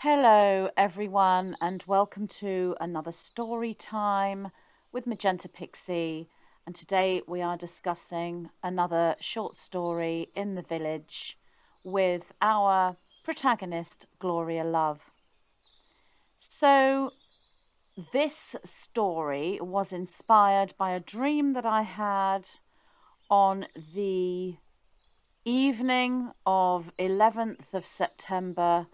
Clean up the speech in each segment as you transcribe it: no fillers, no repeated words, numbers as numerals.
Hello, everyone, and welcome to another story time with Magenta Pixie. And today we are discussing another short story in the village with our protagonist, Gloria Love. So, this story was inspired by a dream that I had on the evening of 11th of September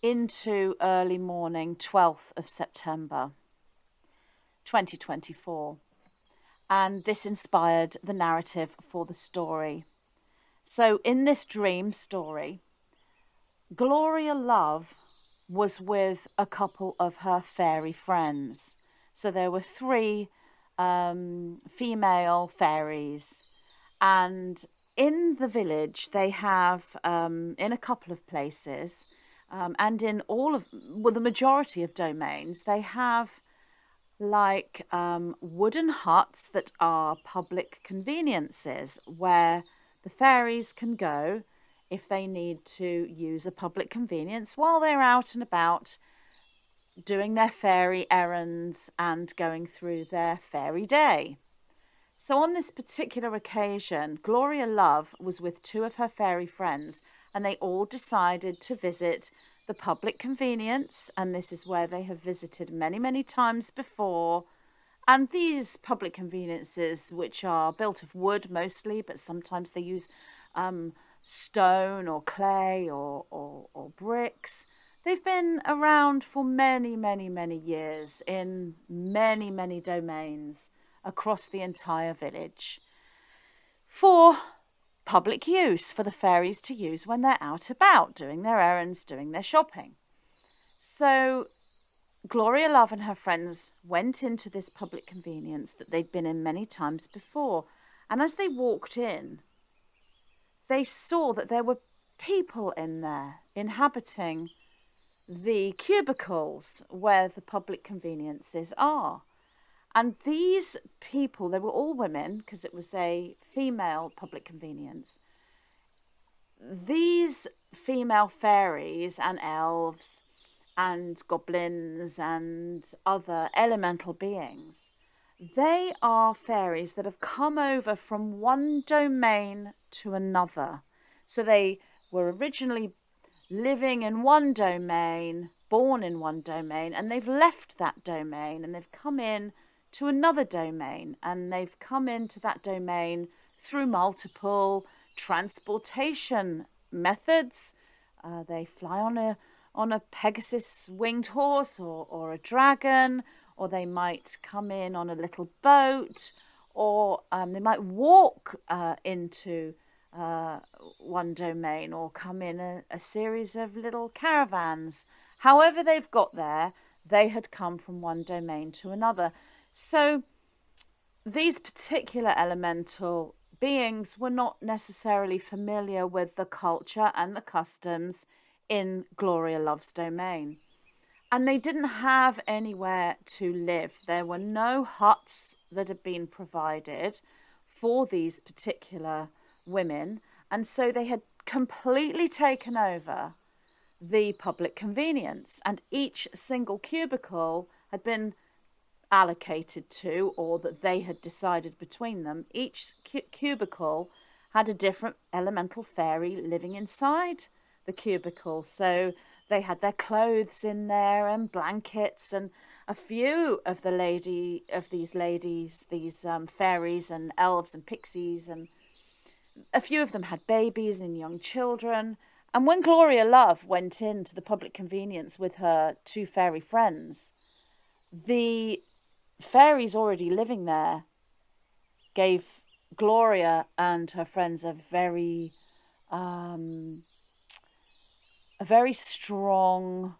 into early morning 12th of September 2024, and this inspired the narrative for the story. So in this dream story, Gloria Love was with a couple of her fairy friends. So there were three female fairies, and in the village they have in a couple of places and in the majority of domains, they have like wooden huts that are public conveniences where the fairies can go if they need to use a public convenience while they're out and about doing their fairy errands and going through their fairy day. So on this particular occasion, Gloria Love was with two of her fairy friends, and they all decided to visit the public convenience, and this is where they have visited many, many times before. And these public conveniences, which are built of wood mostly, but sometimes they use stone or clay or bricks, they've been around for many, many, many years in many, many domains across the entire village for public use, for the fairies to use when they're out about doing their errands, doing their shopping. So Gloria Love and her friends went into this public convenience that they'd been in many times before, and as they walked in, they saw that there were people in there inhabiting the cubicles where the public conveniences are. And these people, they were all women because it was a female public convenience. These female fairies and elves and goblins and other elemental beings, they are fairies that have come over from one domain to another. So they were originally living in one domain, born in one domain, and they've left that domain and they've come in to another domain, and they've come into that domain through multiple transportation methods. They fly on a Pegasus winged horse or a dragon, or they might come in on a little boat, or they might walk into one domain, or come in a series of little caravans. However they've got there, they had come from one domain to another. So these particular elemental beings were not necessarily familiar with the culture and the customs in Gloria Love's domain. And they didn't have anywhere to live. There were no huts that had been provided for these particular women. And so they had completely taken over the public convenience. And each single cubicle had been allocated to, or that they had decided between them. Each cubicle had a different elemental fairy living inside the cubicle. So they had their clothes in there and blankets, and a few of these fairies and elves and pixies, and a few of them had babies and young children. And when Gloria Love went into the public convenience with her two fairy friends, the fairies already living there gave Gloria and her friends a very strong,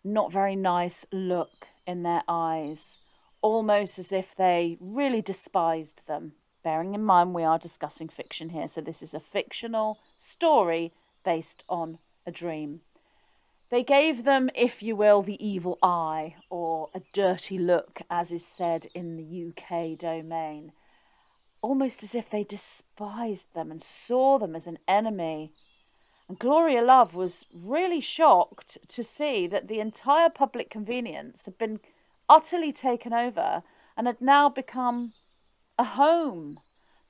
not very nice look in their eyes, almost as if they really despised them. Bearing in mind we are discussing fiction here, so this is a fictional story based on a dream. They gave them, if you will, the evil eye, or a dirty look, as is said in the UK domain, almost as if they despised them and saw them as an enemy. And Gloria Love was really shocked to see that the entire public convenience had been utterly taken over and had now become a home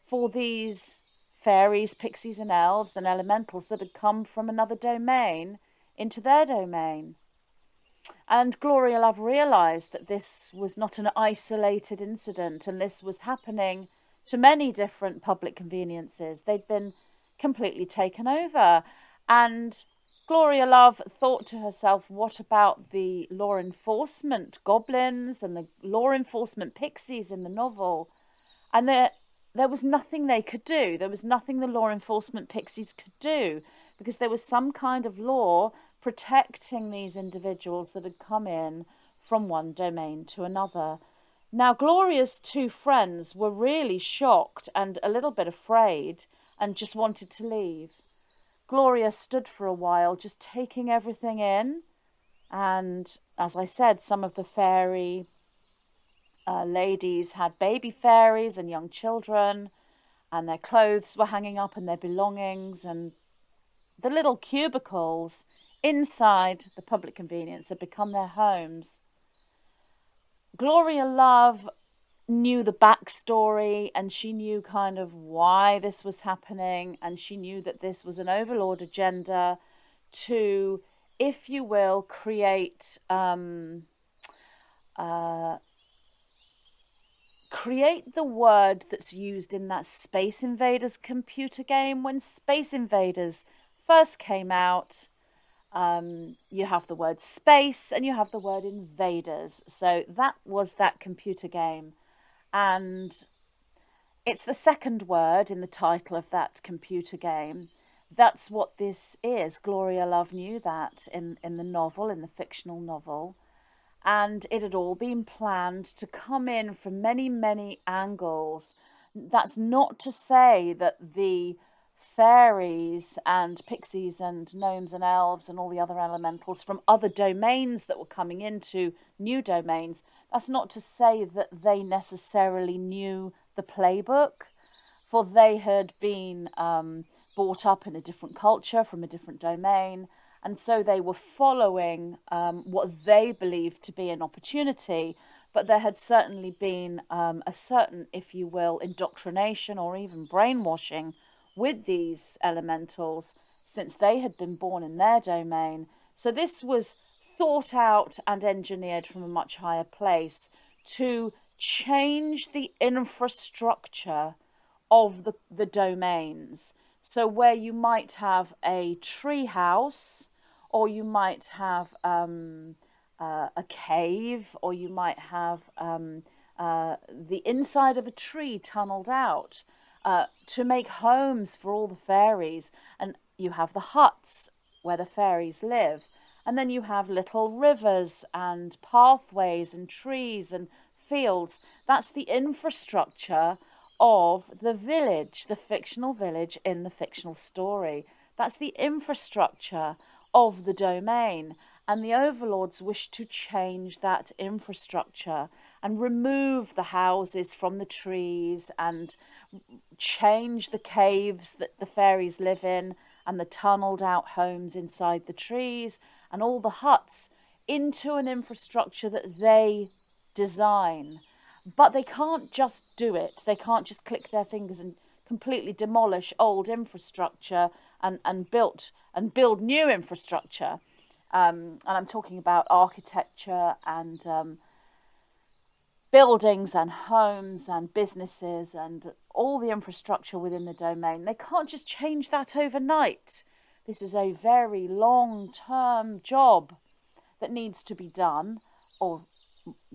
for these fairies, pixies, and elves and elementals that had come from another domain into their domain. And Gloria Love realised that this was not an isolated incident, and this was happening to many different public conveniences. They'd been completely taken over. And Gloria Love thought to herself, what about the law enforcement goblins and the law enforcement pixies in the novel? And there was nothing they could do. There was nothing the law enforcement pixies could do, because there was some kind of law protecting these individuals that had come in from one domain to another. Now, Gloria's two friends were really shocked and a little bit afraid and just wanted to leave. Gloria stood for a while, just taking everything in. And as I said, some of the fairy ladies had baby fairies and young children, and their clothes were hanging up and their belongings, and the little cubicles inside the public convenience had become their homes. Gloria Love knew the backstory, and she knew kind of why this was happening, and she knew that this was an Overlord agenda to, if you will, create the word that's used in that Space Invaders computer game. When Space Invaders first came out, you have the word space and you have the word invaders. So that was that computer game. And it's the second word in the title of that computer game. That's what this is. Gloria Love knew that in the novel, in the fictional novel. And it had all been planned to come in from many, many angles. That's not to say that the fairies and pixies and gnomes and elves and all the other elementals from other domains that were coming into new domains, that's not to say that they necessarily knew the playbook, for they had been brought up in a different culture from a different domain, and so they were following what they believed to be an opportunity. But there had certainly been a certain, if you will, indoctrination or even brainwashing with these elementals since they had been born in their domain. So this was thought out and engineered from a much higher place to change the infrastructure of the domains. So where you might have a tree house, or you might have a cave, or you might have the inside of a tree tunneled out, to make homes for all the fairies. And you have the huts where the fairies live. And then you have little rivers and pathways and trees and fields. That's the infrastructure of the village, the fictional village in the fictional story. That's the infrastructure of the domain. And the overlords wish to change that infrastructure and remove the houses from the trees and change the caves that the fairies live in and the tunneled out homes inside the trees and all the huts into an infrastructure that they design. But they can't just do it. They can't just click their fingers and completely demolish old infrastructure and build new infrastructure. And I'm talking about architecture and buildings and homes and businesses and all the infrastructure within the domain. They can't just change that overnight. This is a very long-term job that needs to be done, or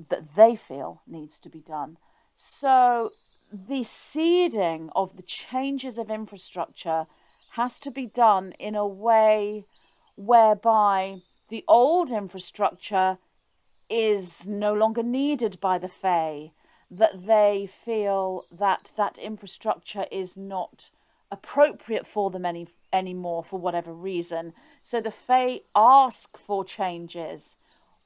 that they feel needs to be done. So the seeding of the changes of infrastructure has to be done in a way whereby the old infrastructure is no longer needed by the Fae, that they feel that that infrastructure is not appropriate for them anymore for whatever reason. So the Fae ask for changes,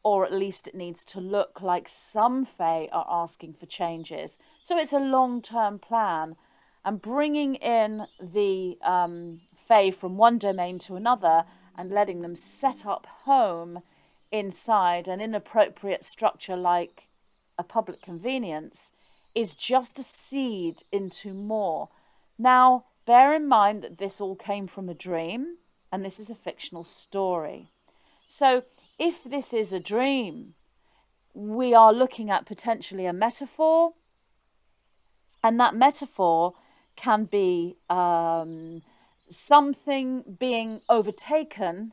or at least it needs to look like some Fae are asking for changes. So it's a long-term plan. And bringing in the fae from one domain to another and letting them set up home inside an inappropriate structure like a public convenience is just a seed into more. Now, bear in mind that this all came from a dream, and this is a fictional story. So if this is a dream, we are looking at potentially a metaphor, and that metaphor can be something being overtaken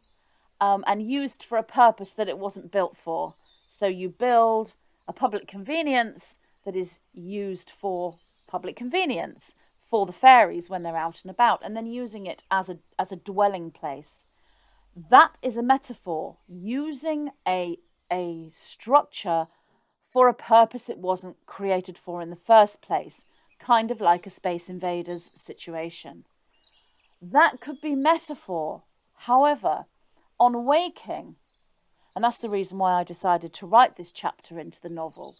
and used for a purpose that it wasn't built for. So you build a public convenience that is used for public convenience for the fairies when they're out and about, and then using it as a dwelling place. That is a metaphor, using a structure for a purpose it wasn't created for in the first place, kind of like a Space Invaders situation. That could be metaphor. However, on waking, and that's the reason why I decided to write this chapter into the novel,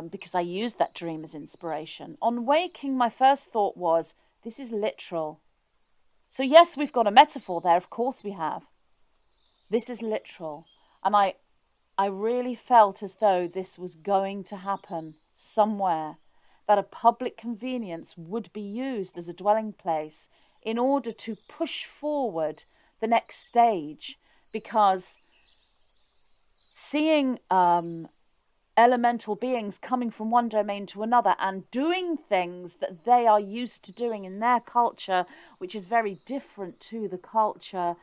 because I used that dream as inspiration. On waking, my first thought was, this is literal. So yes, we've got a metaphor there, of course we have. This is literal. And I really felt as though this was going to happen somewhere, that a public convenience would be used as a dwelling place in order to push forward the next stage, because seeing elemental beings coming from one domain to another and doing things that they are used to doing in their culture, which is very different to the culture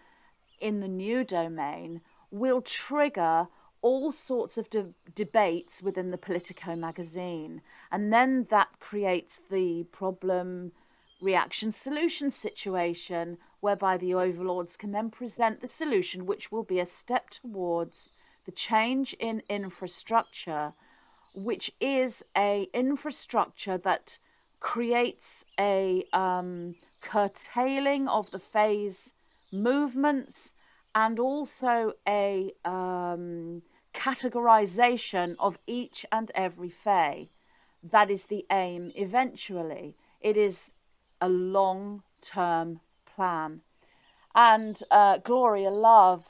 in the new domain, will trigger all sorts of debates within the Politico magazine. And then that creates the problem reaction solution situation, whereby the overlords can then present the solution, which will be a step towards the change in infrastructure, which is a infrastructure that creates a curtailing of the phase movements, and also a categorization of each and every fae. That is the aim eventually. It is a long-term plan. And Gloria Love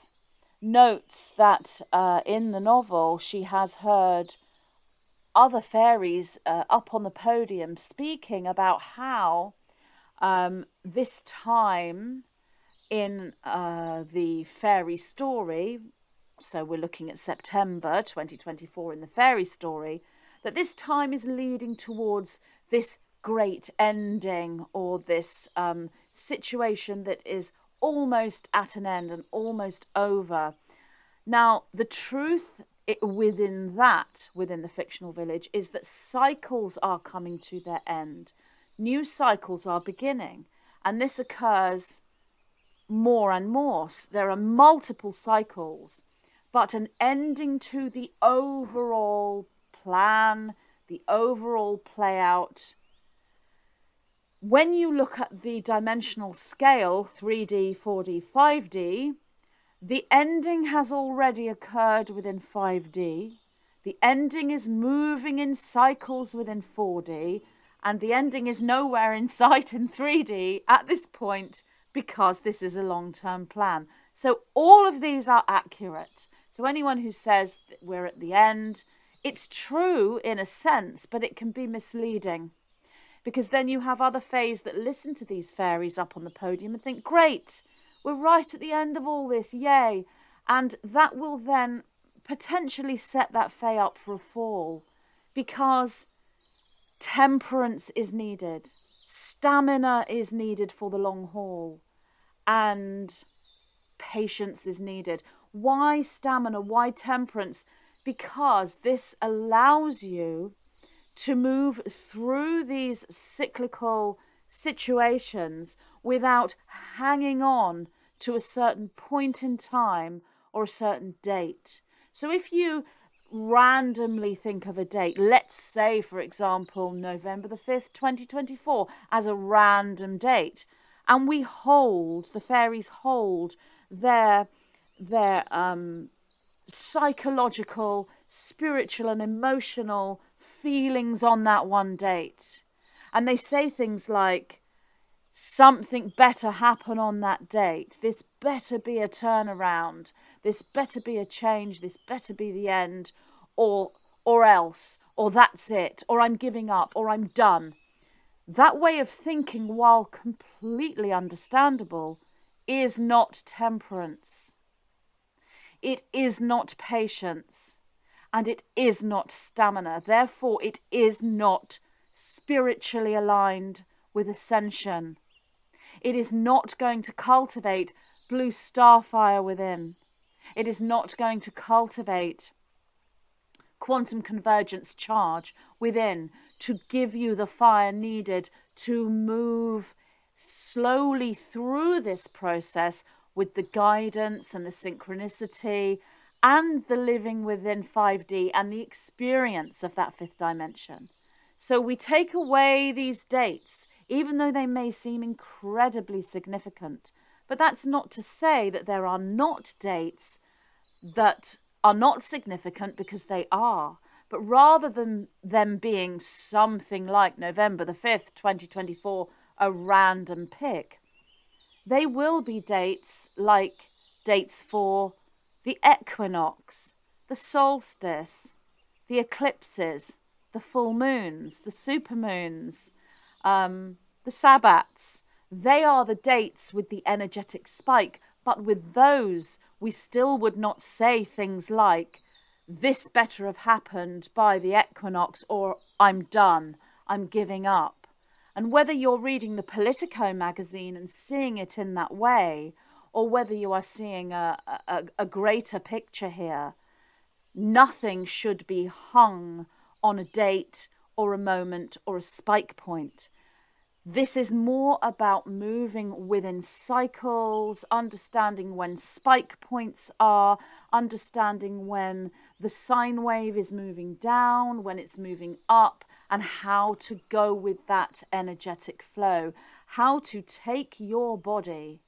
notes that in the novel she has heard other fairies up on the podium speaking about how this time in the fairy story, so we're looking at September 2024 in the fairy story, that this time is leading towards this great ending, or this situation that is almost at an end and almost over. Now, the truth within the fictional village, is that cycles are coming to their end. New cycles are beginning, and this occurs more and more. There are multiple cycles, but an ending to the overall plan, the overall play out. When you look at the dimensional scale, 3D, 4D, 5D, the ending has already occurred within 5D. The ending is moving in cycles within 4D, and the ending is nowhere in sight in 3D at this point, because this is a long-term plan. So all of these are accurate. So anyone who says that we're at the end, it's true in a sense, but it can be misleading. Because then you have other fays that listen to these fairies up on the podium and think, great, we're right at the end of all this, yay. And that will then potentially set that fae up for a fall, because temperance is needed, stamina is needed for the long haul, and patience is needed. Why stamina? Why temperance? Because this allows you to move through these cyclical situations without hanging on to a certain point in time or a certain date. So if you randomly think of a date, let's say, for example, November the 5th, 2024, as a random date, and we hold, the fairies hold their psychological, spiritual and emotional feelings on that one date. And they say things like, something better happen on that date. This better be a turnaround. This better be a change. This better be the end, or else, or that's it, or I'm giving up, or I'm done. That way of thinking, while completely understandable, is not temperance. It is not patience, and it is not stamina. Therefore, it is not spiritually aligned with ascension. It is not going to cultivate blue starfire within. It is not going to cultivate quantum convergence charge within to give you the fire needed to move slowly through this process with the guidance and the synchronicity and the living within 5D and the experience of that fifth dimension. So we take away these dates, even though they may seem incredibly significant. But that's not to say that there are not dates that are not significant, because they are. But rather than them being something like November the 5th, 2024, a random pick, they will be dates like dates for the equinox, the solstice, the eclipses, the full moons, the supermoons, the sabbats. They are the dates with the energetic spike. But with those, we still would not say things like, this better have happened by the equinox, or I'm done, I'm giving up. And whether you're reading the Politico magazine and seeing it in that way, or whether you are seeing a greater picture here, nothing should be hung on a date or a moment or a spike point. This is more about moving within cycles, understanding when spike points are, understanding when the sine wave is moving down, when it's moving up, and how to go with that energetic flow. How to take your body,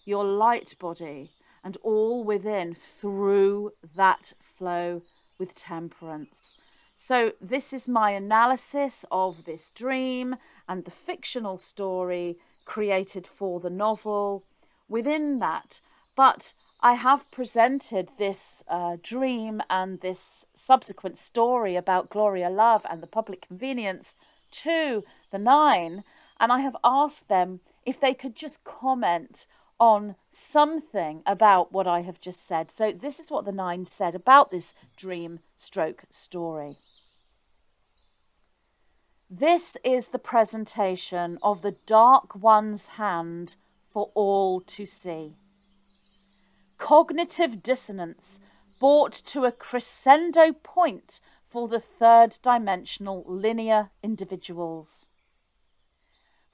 your light body, and all within through that flow with temperance. So this is my analysis of this dream and the fictional story created for the novel within that. But I have presented this dream and this subsequent story about Gloria Love and the public convenience to the Nine, and I have asked them if they could just comment on something about what I have just said. So this is what the Nine said about this dream stroke story. This is the presentation of the Dark One's hand for all to see. Cognitive dissonance brought to a crescendo point for the third-dimensional linear individuals.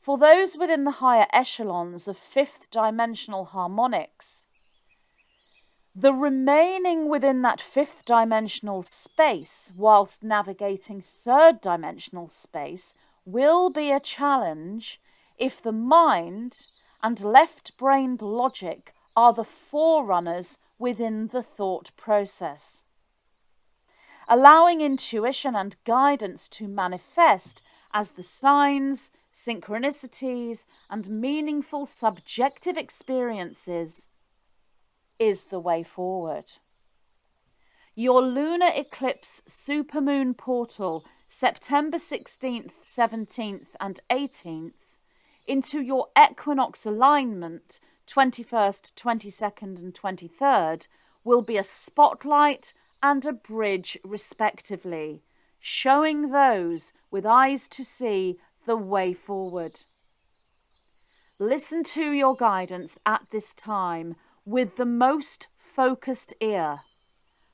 For those within the higher echelons of fifth-dimensional harmonics, the remaining within that fifth-dimensional space whilst navigating third-dimensional space will be a challenge if the mind and left-brained logic are the forerunners within the thought process. Allowing intuition and guidance to manifest as the signs, synchronicities, and meaningful subjective experiences is the way forward. Your lunar eclipse supermoon portal, September 16th, 17th, and 18th, into your equinox alignment, 21st, 22nd, and 23rd, will be a spotlight and a bridge, respectively, showing those with eyes to see the way forward. Listen to your guidance at this time with the most focused ear,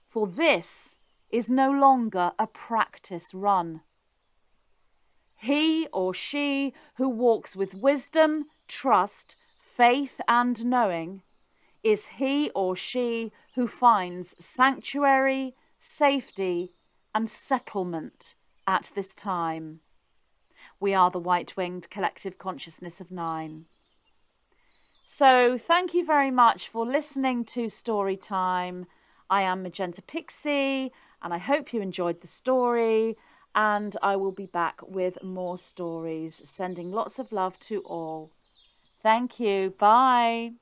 for this is no longer a practice run. He or she who walks with wisdom, trust, faith, and knowing is he or she who finds sanctuary, safety, and settlement at this time. We are the white-winged collective consciousness of Nine. So thank you very much for listening to Storytime. I am Magenta Pixie, and I hope you enjoyed the story, and I will be back with more stories, sending lots of love to all. Thank you. Bye.